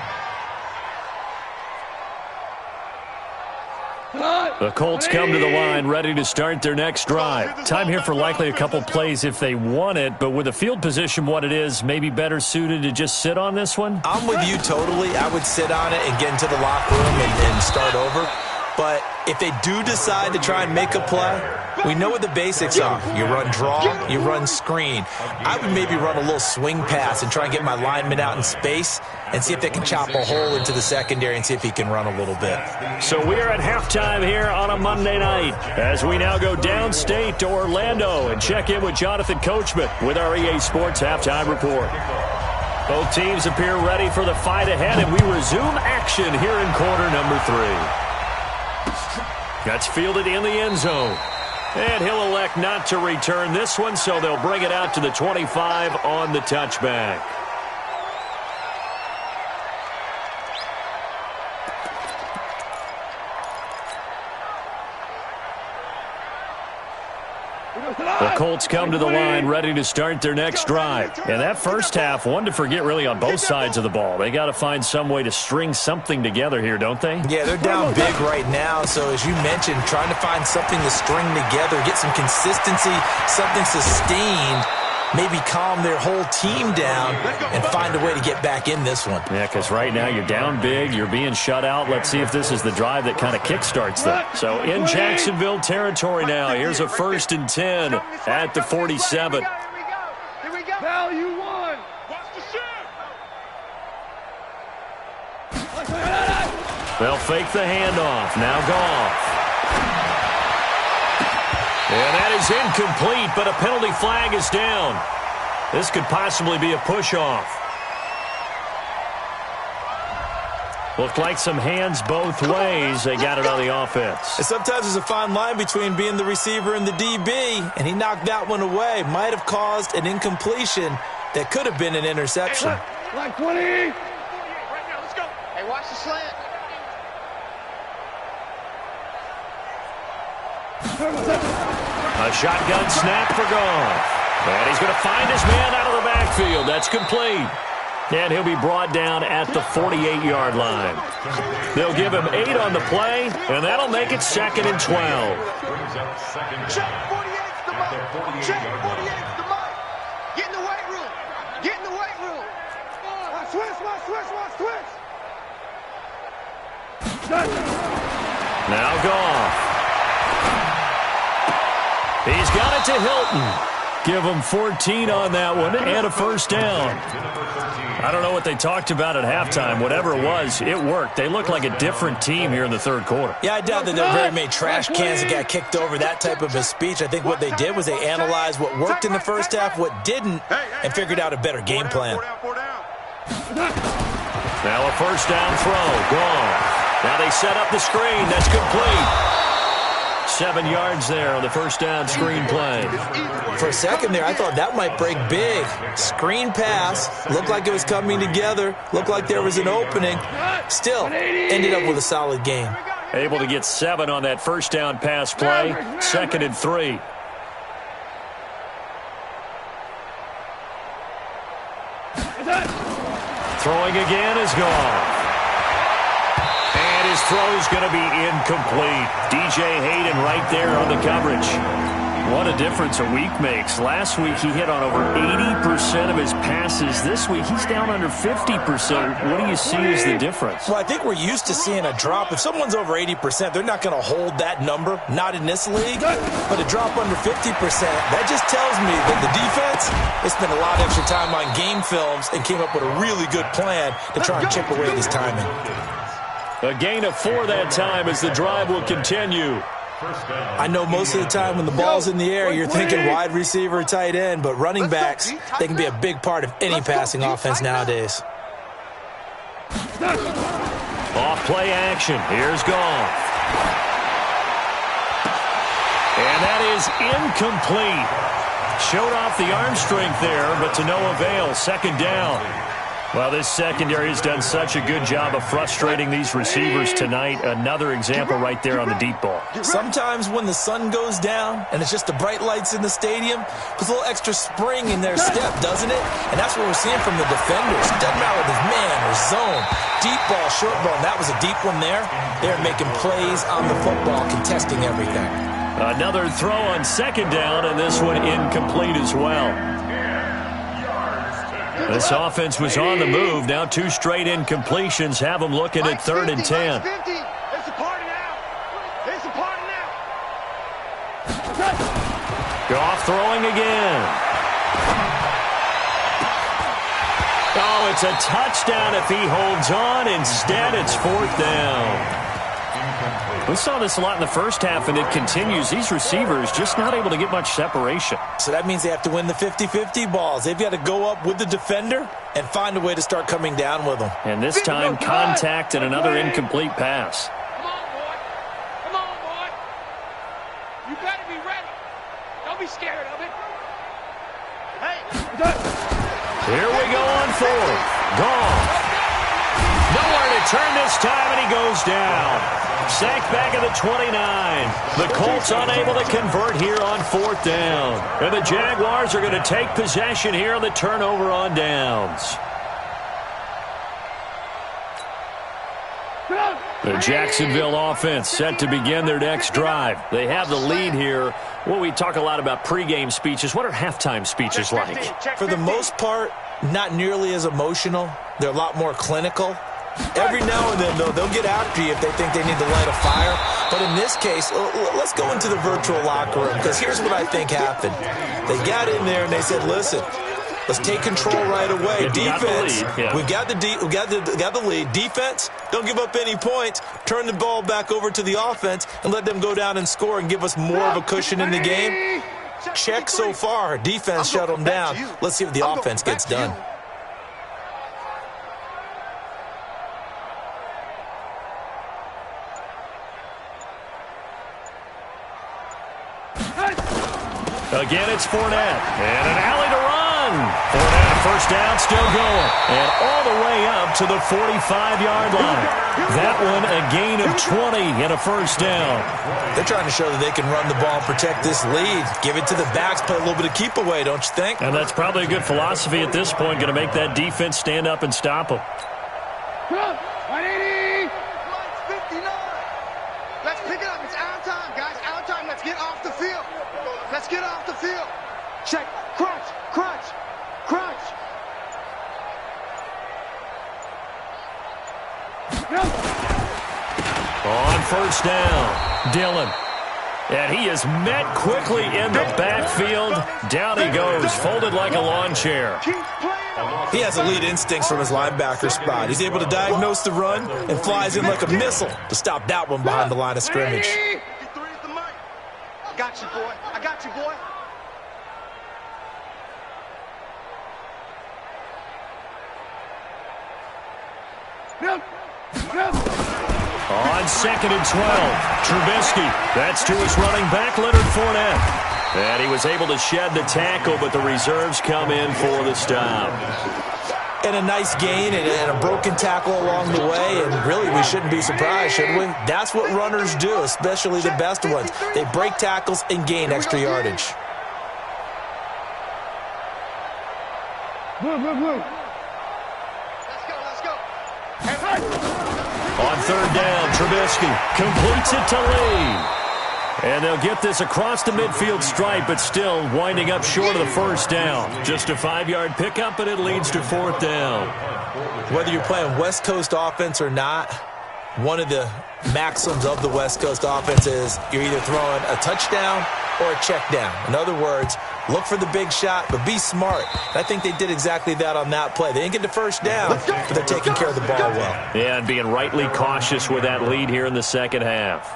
Speaker 2: The Colts come to the line ready to start their next drive. Time here for likely a couple plays if they want it, but with the field position what it is, maybe better suited to just sit on this one?
Speaker 4: I'm with you totally. I would sit on it and get into the locker room and start over. But if they do decide to try and make a play, we know what the basics are. You run draw, you run screen. I would maybe run a little swing pass and try and get my lineman out in space and see if they can chop a hole into the secondary and see if he can run a little bit.
Speaker 2: So we are at halftime here on a Monday night as we now go downstate to Orlando and check in with Jonathan Coachman with our EA Sports Halftime Report. Both teams appear ready for the fight ahead, and we resume action here in quarter number 3. That's fielded in the end zone. And he'll elect not to return this one, so they'll bring it out to the 25 on the touchback. The Colts come to the line ready to start their next drive. And that first half, one to forget really on both sides of the ball. They got to find some way to string something together here, don't they?
Speaker 4: Yeah, they're down big right now. So as you mentioned, trying to find something to string together, get some consistency, something sustained, maybe calm their whole team down and find a way to get back in this one.
Speaker 2: Yeah, because right now you're down big, you're being shut out. Let's see if this is the drive that kind of kickstarts them. So in Jacksonville territory now, here's a 1st and 10 at the 47.
Speaker 3: Here we go. Value one. Watch the shot.
Speaker 2: They'll fake the handoff. Now Goff. And that is incomplete, but a penalty flag is down. This could possibly be a push-off. Looked like some hands both ways. They got it on the offense.
Speaker 4: And sometimes there's a fine line between being the receiver and the DB, and he knocked that one away. Might have caused an incompletion that could have been an interception.
Speaker 3: Line 20. Right now, let's go. Hey, watch the slant.
Speaker 2: A shotgun snap for Goff. And he's going to find his man out of the backfield. That's complete. And he'll be brought down at the 48-yard line. They'll give him 8 on the play, and that'll make it 2nd and 12.
Speaker 3: Check 48's the mark. Check 48's the mark. Get in the weight room. Get in the weight room. Switch.
Speaker 2: Now Goff. He's got it to Hilton. Give him 14 on that one and a first down. I don't know what they talked about at halftime. Whatever it was, it worked. They look like a different team here in the third quarter.
Speaker 4: Yeah, I doubt that there were very many trash cans that got kicked over, that type of a speech. I think what they did was they analyzed what worked in the first half, what didn't, and figured out a better game plan.
Speaker 2: Now a first down throw. Gone. Now they set up the screen. That's complete. 7 yards there on the first down screen play.
Speaker 4: For a second there, I thought that might break big. Screen pass. Looked like it was coming together. Looked like there was an opening. Still, ended up with a solid game.
Speaker 2: Able to get 7 on that first down pass play. 2nd and 3. Throwing again is gone. And his throw's going to be incomplete. DJ Hayden right there on the coverage. What a difference a week makes. Last week he hit on over 80% of his passes. This week he's down under 50%. What do you see as the difference?
Speaker 4: Well, I think we're used to seeing a drop. If someone's over 80%, they're not going to hold that number. Not in this league. But a drop under 50%, that just tells me that the defense, they spent a lot of extra time on game films and came up with a really good plan to try and chip away this timing.
Speaker 2: A gain of 4 that time as the drive will continue.
Speaker 4: I know most of the time when the ball's in the air, you're thinking wide receiver, tight end, but running backs, they can be a big part of any passing offense nowadays.
Speaker 2: Off play action. Here's Goff. And that is incomplete. Showed off the arm strength there, but to no avail. 2nd down. Well, this secondary has done such a good job of frustrating these receivers tonight. Another example right there on the deep ball.
Speaker 4: Sometimes when the sun goes down and it's just the bright lights in the stadium, puts a little extra spring in their step, doesn't it? And that's what we're seeing from the defenders. Doesn't matter if it's man or zone, deep ball, short ball. And that was a deep one there. They're making plays on the football, contesting everything.
Speaker 2: Another throw on second down, and this one incomplete as well. This offense was on the move. Now 2 straight incompletions have them looking at 3rd and 10. Goff throwing again. Oh, it's a touchdown if he holds on. Instead, it's 4th down. We saw this a lot in the first half, and it continues. These receivers just not able to get much separation.
Speaker 4: So that means they have to win the 50-50 balls. They've got to go up with the defender and find a way to start coming down with them.
Speaker 2: And this time, contact and another incomplete pass.
Speaker 3: Come on, boy. Come on, boy. You better be ready. Don't be scared of it. Hey.
Speaker 2: Here we go on 4th. Gone. Nowhere to turn this time, and he goes down. Sacked back at the 29. The Colts unable to convert here on 4th down. And the Jaguars are going to take possession here on the turnover on downs. The Jacksonville offense set to begin their next drive. They have the lead here. Well, we talk a lot about pregame speeches. What are halftime speeches like?
Speaker 4: For the most part, not nearly as emotional. They're a lot more clinical. Every now and then, though, they'll get after you if they think they need to light a fire. But in this case, let's go into the virtual locker room, because here's what I think happened. They got in there and they said, listen, let's take control right away. Defense, we got the lead. Defense, don't give up any points. Turn the ball back over to the offense and let them go down and score and give us more of a cushion in the game. Check so far. Defense shut them down. Let's see if the offense gets done.
Speaker 2: Again, it's Fournette. And an alley to run. Fournette, first down, still going. And all the way up to the 45-yard line. That one, a gain of 20 and a first down.
Speaker 4: They're trying to show that they can run the ball and protect this lead. Give it to the backs, play a little bit of keep away, don't you think?
Speaker 2: And that's probably a good philosophy at this point. Going to make that defense stand up and stop them.
Speaker 3: 180. 59. Let's pick it up. It's our time, guys. Our time. Let's get off the field. Let's get off the field. Check. Crunch. Crunch. Crunch.
Speaker 2: On first down, Dillon. And he is met quickly in the backfield. Down he goes, folded like a lawn chair.
Speaker 4: He has elite instincts from his linebacker spot. He's able to diagnose the run and flies in like a missile to stop that one behind the line of scrimmage.
Speaker 3: I got you, boy. I got you, boy.
Speaker 2: On 2nd and 12, Trubisky. That's to his running back, Leonard Fournette. And he was able to shed the tackle, but the reserves come in for the stop.
Speaker 4: And a nice gain and a broken tackle along the way, and really we shouldn't be surprised, should we? That's what runners do, especially the best ones. They break tackles and gain extra yardage.
Speaker 3: Let's go.
Speaker 2: On 3rd down, Trubisky completes it to Lee. And they'll get this across the midfield stripe, but still winding up short of the first down. Just a 5-yard pickup, but it leads to 4th down.
Speaker 4: Whether you're playing West Coast offense or not, one of the maxims of the West Coast offense is you're either throwing a touchdown or a check down. In other words, look for the big shot, but be smart. And I think they did exactly that on that play. They didn't get the first down, but they're taking care of the ball well.
Speaker 2: Yeah, and being rightly cautious with that lead here in the second half.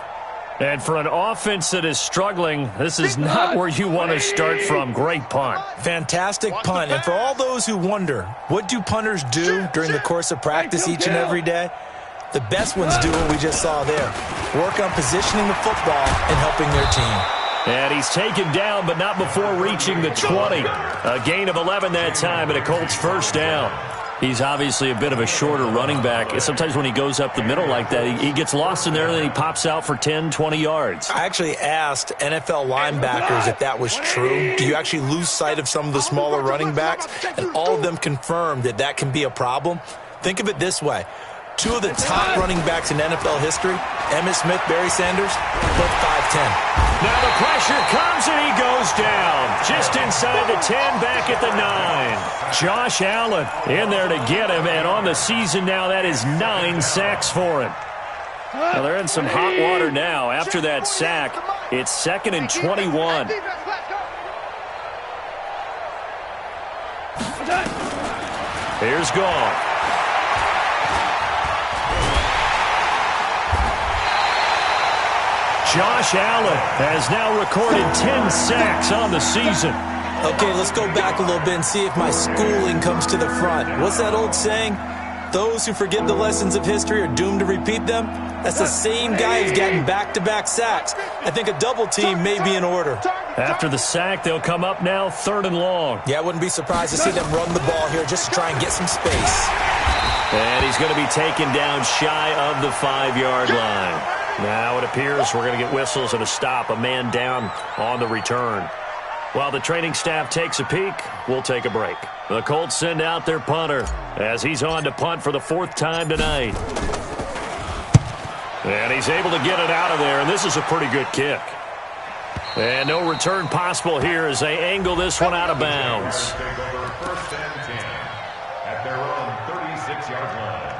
Speaker 2: And for an offense that is struggling, this is not where you want to start from. Great punt.
Speaker 4: Fantastic punt. And for all those who wonder, what do punters do during the course of practice each and every day? The best ones do what we just saw there. Work on positioning the football and helping their team.
Speaker 2: And he's taken down, but not before reaching the 20. A gain of 11 that time, and a Colts first down. He's obviously a bit of a shorter running back. Sometimes when he goes up the middle like that, he gets lost in there, and then he pops out for 10, 20 yards.
Speaker 4: I actually asked NFL linebackers if that was true. Do you actually lose sight of some of the smaller running backs? And all of them confirmed that that can be a problem. Think of it this way. Two of the top running backs in NFL history, Emmitt Smith, Barry Sanders, both 5'10".
Speaker 2: Now the pressure comes and he goes down. Just inside the 10, back at the 9. Josh Allen in there to get him, and on the season now, that is 9 sacks for him. Well, they're in some hot water now. After that sack, it's 2nd and 21. Here's Goff. Josh Allen has now recorded 10 sacks on the season.
Speaker 4: Okay, let's go back a little bit and see if my schooling comes to the front. What's that old saying? Those who forget the lessons of history are doomed to repeat them. That's the same guy who's getting back-to-back sacks. I think a double team may be in order.
Speaker 2: After the sack, they'll come up now 3rd and long.
Speaker 4: Yeah, I wouldn't be surprised to see them run the ball here just to try and get some space.
Speaker 2: And he's going to be taken down shy of the 5-yard line. Now it appears we're going to get whistles and a stop, a man down on the return. While the training staff takes a peek, we'll take a break. The Colts send out their punter as he's on to punt for the 4th time tonight. And he's able to get it out of there, and this is a pretty good kick. And no return possible here as they angle this one out of bounds.
Speaker 5: First and 10 at their own 36-yard line.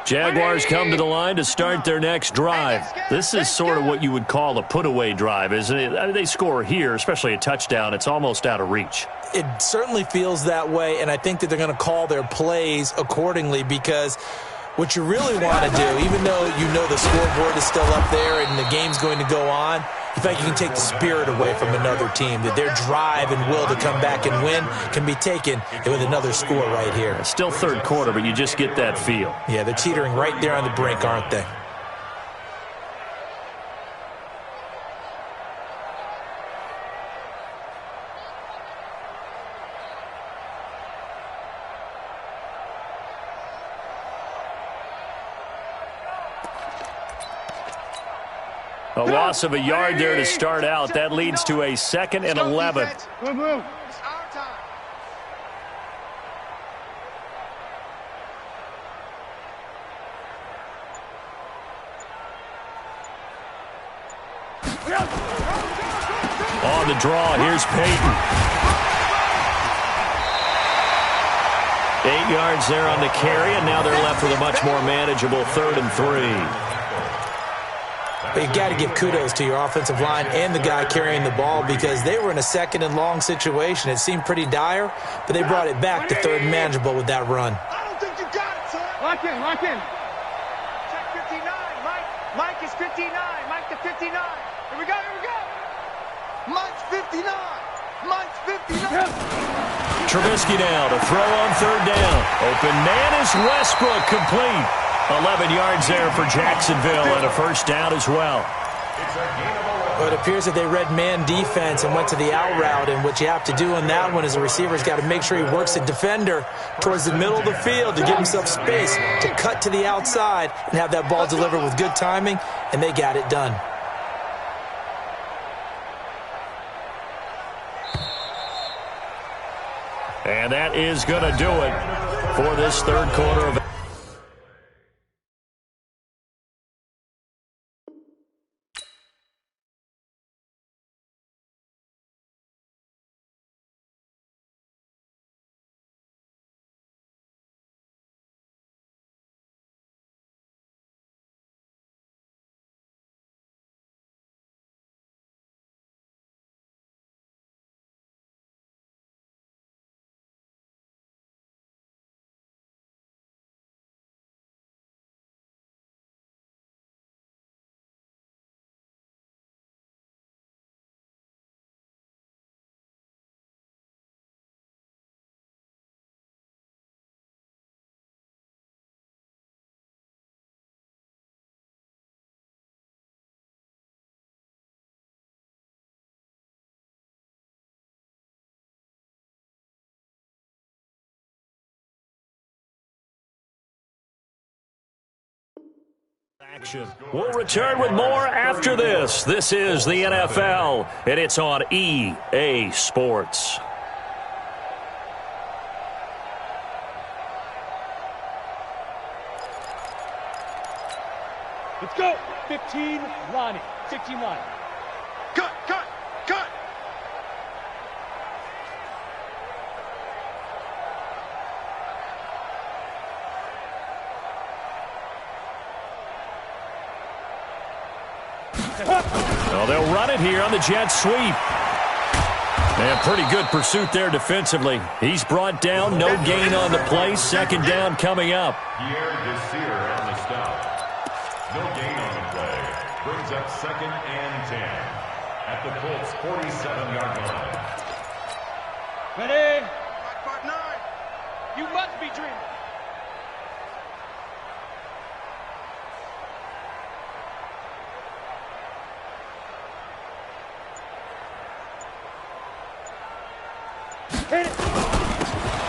Speaker 2: Jaguars come to the line to start their next drive. This is sort of what you would call a put-away drive, isn't it? I mean, they score here, especially a touchdown. It's almost out of reach.
Speaker 4: It certainly feels that way, and I think that they're going to call their plays accordingly because what you really want to do, even though you know the scoreboard is still up there and the game's going to go on, in fact, you can take the spirit away from another team, that their drive and will to come back and win can be taken with another score right here.
Speaker 2: It's still 3rd quarter, but you just get that feel.
Speaker 4: Yeah, they're teetering right there on the brink, aren't they?
Speaker 2: A loss of a yard there to start out. That leads to a 2nd and 11. On the draw, here's Peyton. 8 yards there on the carry, and now they're left with a much more manageable 3rd and 3.
Speaker 4: But you've got to give kudos to your offensive line and the guy carrying the ball because they were in a 2nd and long situation. It seemed pretty dire, but they brought it back to 3rd and manageable with that run.
Speaker 3: I don't think you got it, son. Lock in, lock in. Check 59, Mike. Mike is 59. Mike to 59. Here we go, here we go. Mike's 59. Mike's 59.
Speaker 2: Trubisky now to throw on 3rd down. Open man is Westbrook, complete. 11 yards there for Jacksonville and a 1st down as well.
Speaker 4: Well, it appears that they read man defense and went to the out route, and what you have to do on that one is the receiver's got to make sure he works the defender towards the middle of the field to give himself space to cut to the outside and have that ball delivered with good timing, and they got it done.
Speaker 2: And that is going to do it for this 3rd quarter of Action. We'll return with more after this. This is the NFL, and it's on EA Sports.
Speaker 6: Let's go. 15, Lonnie. 16, Lonnie.
Speaker 3: Cut, cut, cut.
Speaker 2: Well, they'll run it here on the jet sweep. And pretty good pursuit there defensively. He's brought down, no gain on the play. Second down coming up.
Speaker 5: Rzsl on the stop. No gain on the play. Brings up 2nd and 10 at the Colts 47-yard line.
Speaker 6: Ready?
Speaker 3: Part 9.
Speaker 6: You must be dreaming.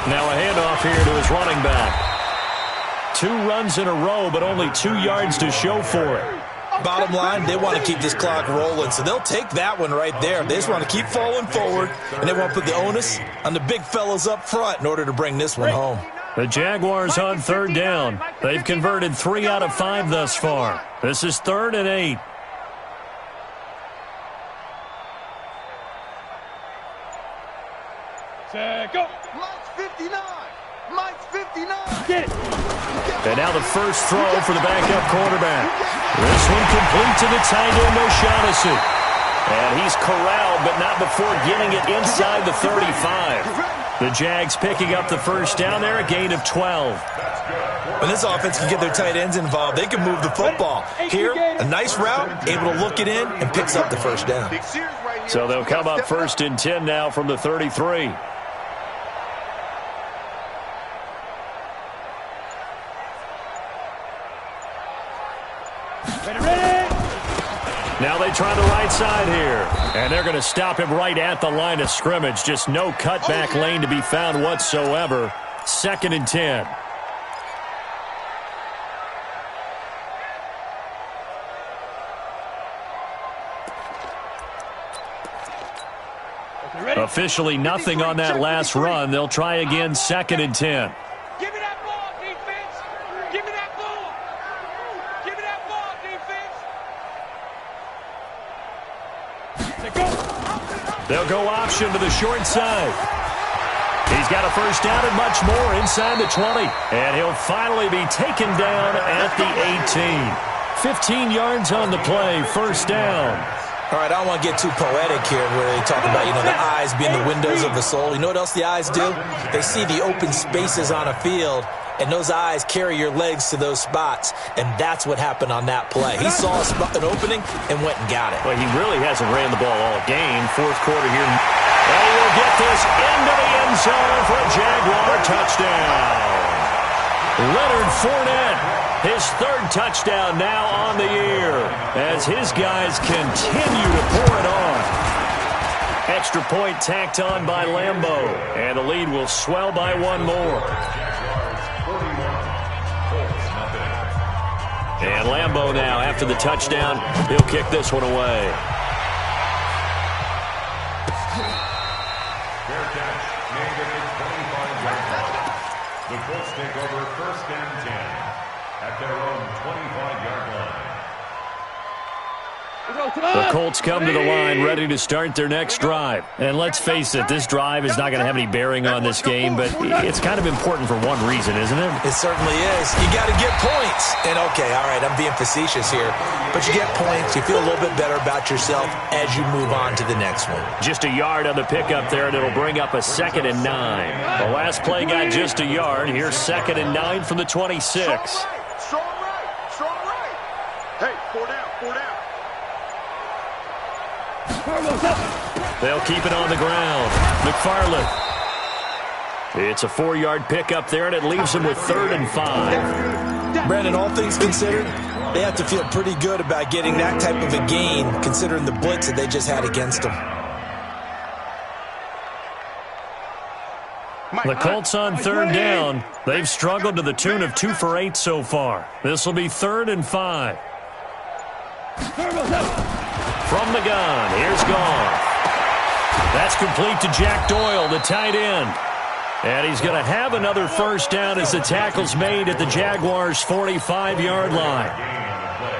Speaker 2: Now a handoff here to his running back. 2 runs in a row, but only 2 yards to show for it.
Speaker 4: Bottom line, they want to keep this clock rolling, so they'll take that one right there. They just want to keep falling forward, and they want to put the onus on the big fellas up front in order to bring this one home.
Speaker 2: The Jaguars on 3rd down. They've converted 3 out of 5 thus far. This is 3rd and 8.
Speaker 6: Set, go.
Speaker 3: Mike's 59. Mike's 59.
Speaker 6: Get it.
Speaker 2: And now the first throw for the backup quarterback. This one complete to the tight end, O'Shaughnessy. And he's corralled, but not before getting it inside the 35. The Jags picking up the first down there, a gain of 12.
Speaker 4: When this offense can get their tight ends involved, they can move the football. Here, a nice route, able to look it in, and picks up the first down.
Speaker 2: So they'll come up 1st and 10 now from the 33. Now they try the right side here. And they're going to stop him right at the line of scrimmage. Just no cutback lane to be found whatsoever. 2nd and 10. Officially nothing on that last run. They'll try again 2nd and 10.
Speaker 6: Give me that ball, defense. Give me that ball. Give me that ball, defense. Go.
Speaker 2: They'll go option to the short side. He's got a first down and much more inside the 20. And he'll finally be taken down at the 18. 15 yards on the play, first down.
Speaker 4: All right, I don't want to get too poetic here where they talk about, the eyes being the windows of the soul. You know what else the eyes do? They see the open spaces on a field, and those eyes carry your legs to those spots, and that's what happened on that play. He saw an opening and went and got it.
Speaker 2: Well, he really hasn't ran the ball all game. 4th quarter here. And we'll get this into the end zone for a Jaguar touchdown. Leonard Fournette, his 3rd touchdown now on the year as his guys continue to pour it on. Extra point tacked on by Lambeau, and the lead will swell by 1 more. And Lambeau now, after the touchdown, he'll kick this one away.
Speaker 5: Fair catch, made at the 25-yard line. The Colts take over 1st and 10 at their own 25-yard line.
Speaker 2: The Colts come to the line ready to start their next drive. And let's face it, this drive is not going to have any bearing on this game, but it's kind of important for one reason, isn't it?
Speaker 4: It certainly is. You got to get points. And, okay, all right, I'm being facetious here. But you get points. You feel a little bit better about yourself as you move on to the next one.
Speaker 2: Just a yard on the pickup there, and it'll bring up a 2nd and 9. The last play got just a yard. Here's 2nd and 9 from the 26.
Speaker 3: Strong right. Strong right. Hey, 4 down, 4 down.
Speaker 2: They'll keep it on the ground. McFarland. It's a 4-yard pickup there, and it leaves him with 3rd and 5.
Speaker 4: Brandon, all things considered, they have to feel pretty good about getting that type of a gain, considering the blitz that they just had against them.
Speaker 2: The Colts on 3rd down. They've struggled to the tune of 2 for 8 so far. This will be 3rd and 5. From the gun, here's Goff. That's complete to Jack Doyle, the tight end. And he's going to have another first down as the tackle's made at the Jaguars' 45-yard line.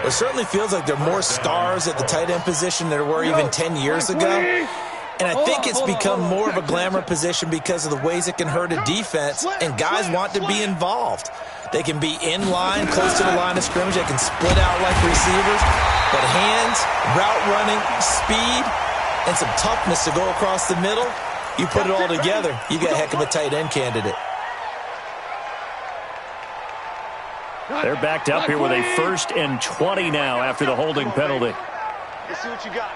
Speaker 4: It certainly feels like there are more stars at the tight end position than there were even 10 years ago. And I think it's become more of a glamour position because of the ways it can hurt a defense, and guys want to be involved. They can be in line, close to the line of scrimmage. They can split out like receivers. But hands, route running, speed, and some toughness to go across the middle, you put it all together, you got a heck of a tight end candidate.
Speaker 2: They're backed up here with a 1st and 20 now after the holding penalty.
Speaker 3: Let's see what you got.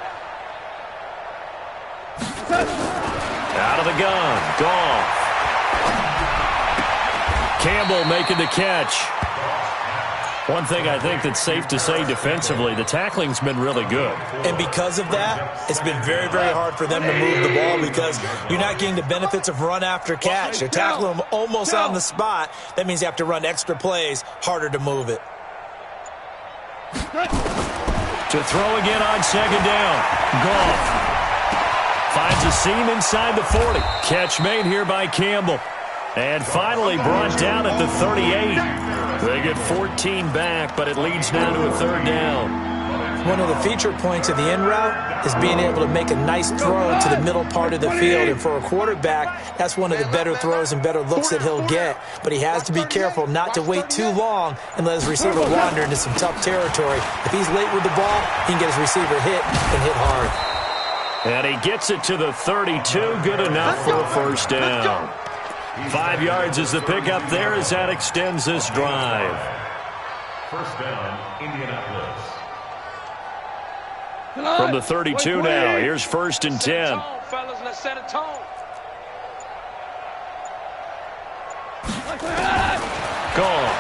Speaker 2: Out of the gun, Goff. Campbell making the catch. One thing I think that's safe to say defensively, the tackling's been really good.
Speaker 4: And because of that, it's been very, very hard for them to move the ball because you're not getting the benefits of run after catch. They're tackling them almost on the spot. That means you have to run extra plays, harder to move it.
Speaker 2: To throw again on 2nd down. Goff finds a seam inside the 40. Catch made here by Campbell. And finally brought down at the 38. They get 14 back, but it leads now to a 3rd down.
Speaker 4: One of the feature points of the in route is being able to make a nice throw to the middle part of the field. And for a quarterback, that's one of the better throws and better looks that he'll get. But he has to be careful not to wait too long and let his receiver wander into some tough territory. If he's late with the ball, he can get his receiver hit and hit hard.
Speaker 2: And he gets it to the 32. Good enough for a 1st down. 5 yards is the pickup there as that extends this drive.
Speaker 5: 1st down, Indianapolis.
Speaker 2: From the 32 now, here's 1st and 10.
Speaker 6: Fellas, let's set a tone.
Speaker 2: Gone.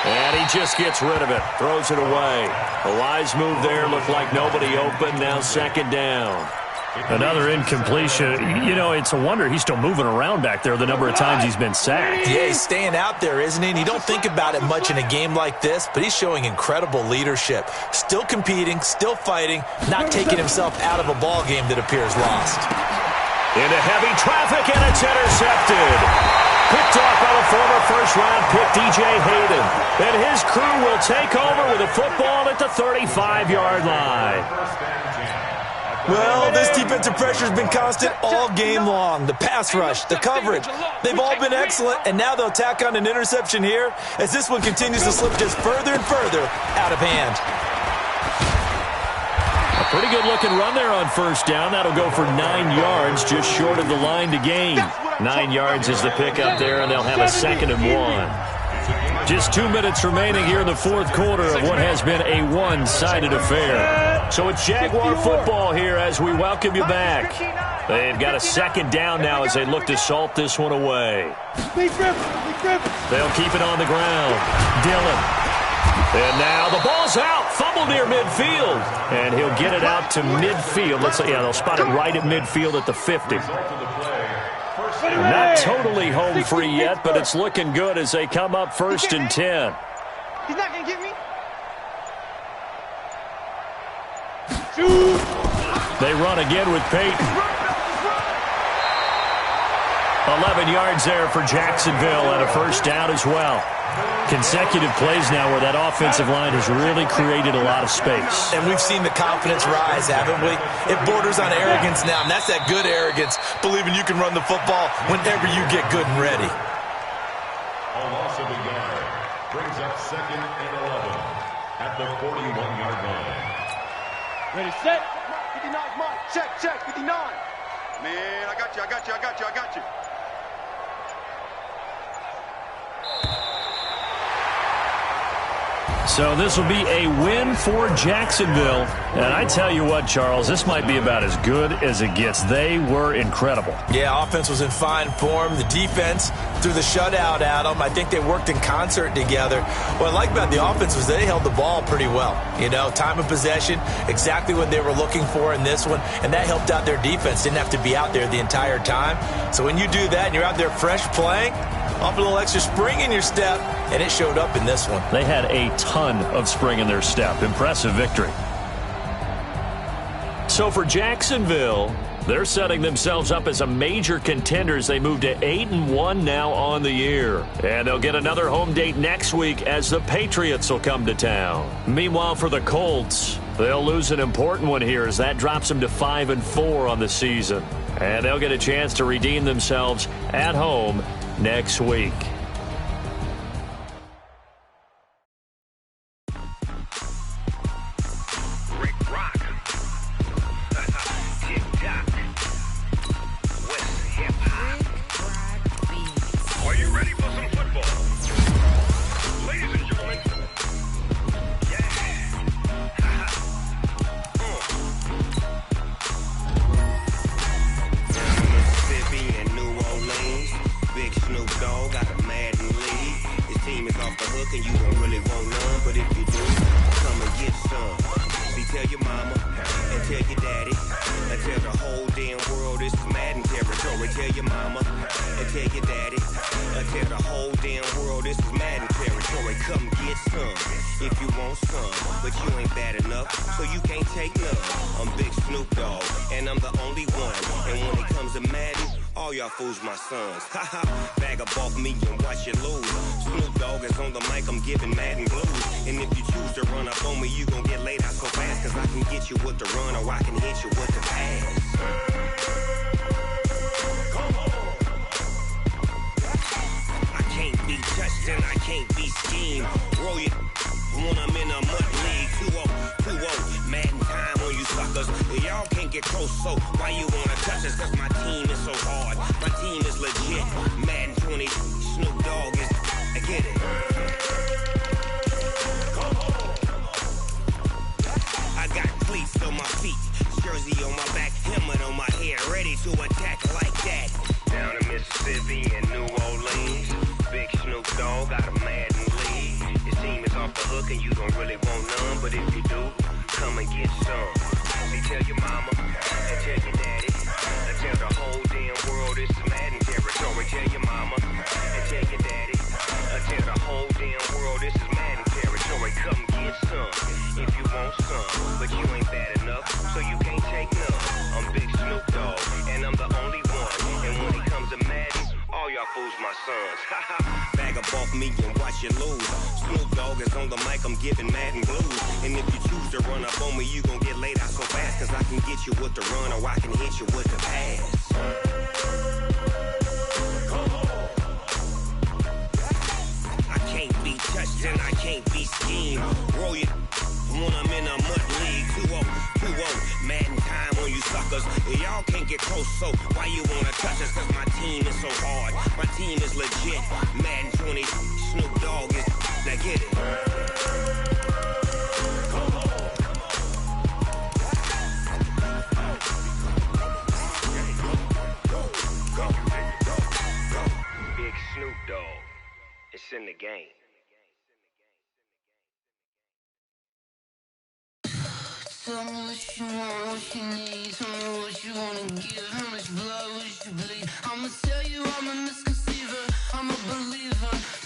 Speaker 2: And he just gets rid of it, throws it away. The wise move there, looked like nobody open, now 2nd down. Another incompletion. You know, it's a wonder he's still moving around back there the number of times he's been sacked.
Speaker 4: Yeah, he's staying out there, isn't he? And you don't think about it much in a game like this, but he's showing incredible leadership. Still competing, still fighting, not taking himself out of a ball game that appears lost.
Speaker 2: Into heavy traffic, and it's intercepted. Picked off by the former first-round pick, DJ Hayden. And his crew will take over with a football at the 35-yard line.
Speaker 4: Well, this defensive pressure has been constant all game long. The pass rush, the coverage, they've all been excellent, and now they'll tack on an interception here as this one continues to slip just further and further out of hand.
Speaker 2: A pretty good-looking run there on 1st down. That'll go for 9 yards, just short of the line to gain. 9 yards is the pickup there, and they'll have a 2nd and 1. Just 2 minutes remaining here in the 4th quarter of what has been a one-sided affair. So it's Jaguar football here as we welcome you back. They've got a 2nd down now as they look to salt this one away. They'll keep it on the ground. Dillon. And now the ball's out. Fumble near midfield. And he'll get it out to midfield. They'll spot it right at midfield at the 50. Not totally home free yet, but it's looking good as they come up 1st and 10.
Speaker 3: He's not going to get me.
Speaker 2: They run again with Peyton. 11 yards there for Jacksonville and a 1st down as well. Consecutive plays now where that offensive line has really created a lot of space.
Speaker 4: And we've seen the confidence rise, haven't we? It borders on arrogance now, and that's that good arrogance, believing you can run the football whenever you get good and ready.
Speaker 5: A loss of a yard brings up 2nd and 11 at the 41-yard line.
Speaker 6: Ready, set.
Speaker 3: 59, Mike. Check, 59. Man, I got you.
Speaker 2: So this will be a win for Jacksonville. And I tell you what, Charles, this might be about as good as it gets. They were incredible.
Speaker 4: Yeah, offense was in fine form. The defense threw the shutout at them. I think they worked in concert together. What I like about the offense was they held the ball pretty well. You know, time of possession, exactly what they were looking for in this one. And that helped out their defense. Didn't have to be out there the entire time. So when you do that and you're out there fresh playing, off a little extra spring in your step, and it showed up in this one.
Speaker 2: They had a ton of spring in their step. Impressive victory. So for Jacksonville, they're setting themselves up as a major contender as they move to 8-1 now on the year. And they'll get another home date next week as the Patriots will come to town. Meanwhile, for the Colts, they'll lose an important one here as that drops them to 5-4 on the season. And they'll get a chance to redeem themselves at home next week.
Speaker 7: My sons, bag up off me and watch you lose. Snoop Dogg is on the mic, I'm giving Madden blues. And if you choose to run up on me, you gon' get laid out so fast. Cause I can get you with the run or I can hit you with the pass. I can't be touched and I can't be schemed. Roll you when I'm in a mud league. 2-0, Madden time on you suckers. Y'all can't get close, so why you wanna touch us? Cause my team is so hard. My team is legit. Madden 20, Snoop Dogg is, I get it. I got cleats on my feet, jersey on my back, helmet on my head, ready to attack like that. Down in Mississippi and New Orleans, big Snoop Dogg got a Madden lead. His team is off the hook and you don't really want none, but if you do, come and get some. See, tell your mama and tell your daddy, and tell the whole damn world it's Madden territory. Tell your mama and tell your daddy, and tell the whole damn world this is Madden territory. Come get some if you want some, but you ain't bad enough, so you can't take none. I'm Big Snoop Dogg, and I'm the only one. And when it comes to Madden, all y'all fools my sons. Bag up off me and watch you lose. Snoop Dogg is on the mic, I'm giving Madden blues. And if you choose to run up on me, you gon' get laid out so fast. Cause I can get you with the run or I can hit you with the pass. I can't be touched and I can't be schemed. Roll you when I'm in a mud league. 2-0, Madden time on you suckers. Y'all can't get close, so why you wanna touch us? Cause my team is so hard. My team is legit. Madden 20, Snoop Dogg is, now get it. Big Snoop Dogg, it's in the game.
Speaker 8: Tell me what you want, what you need. Tell me what you wanna give. How much blood would you bleed? I'ma tell you I'm a misconceiver. I'm a believer.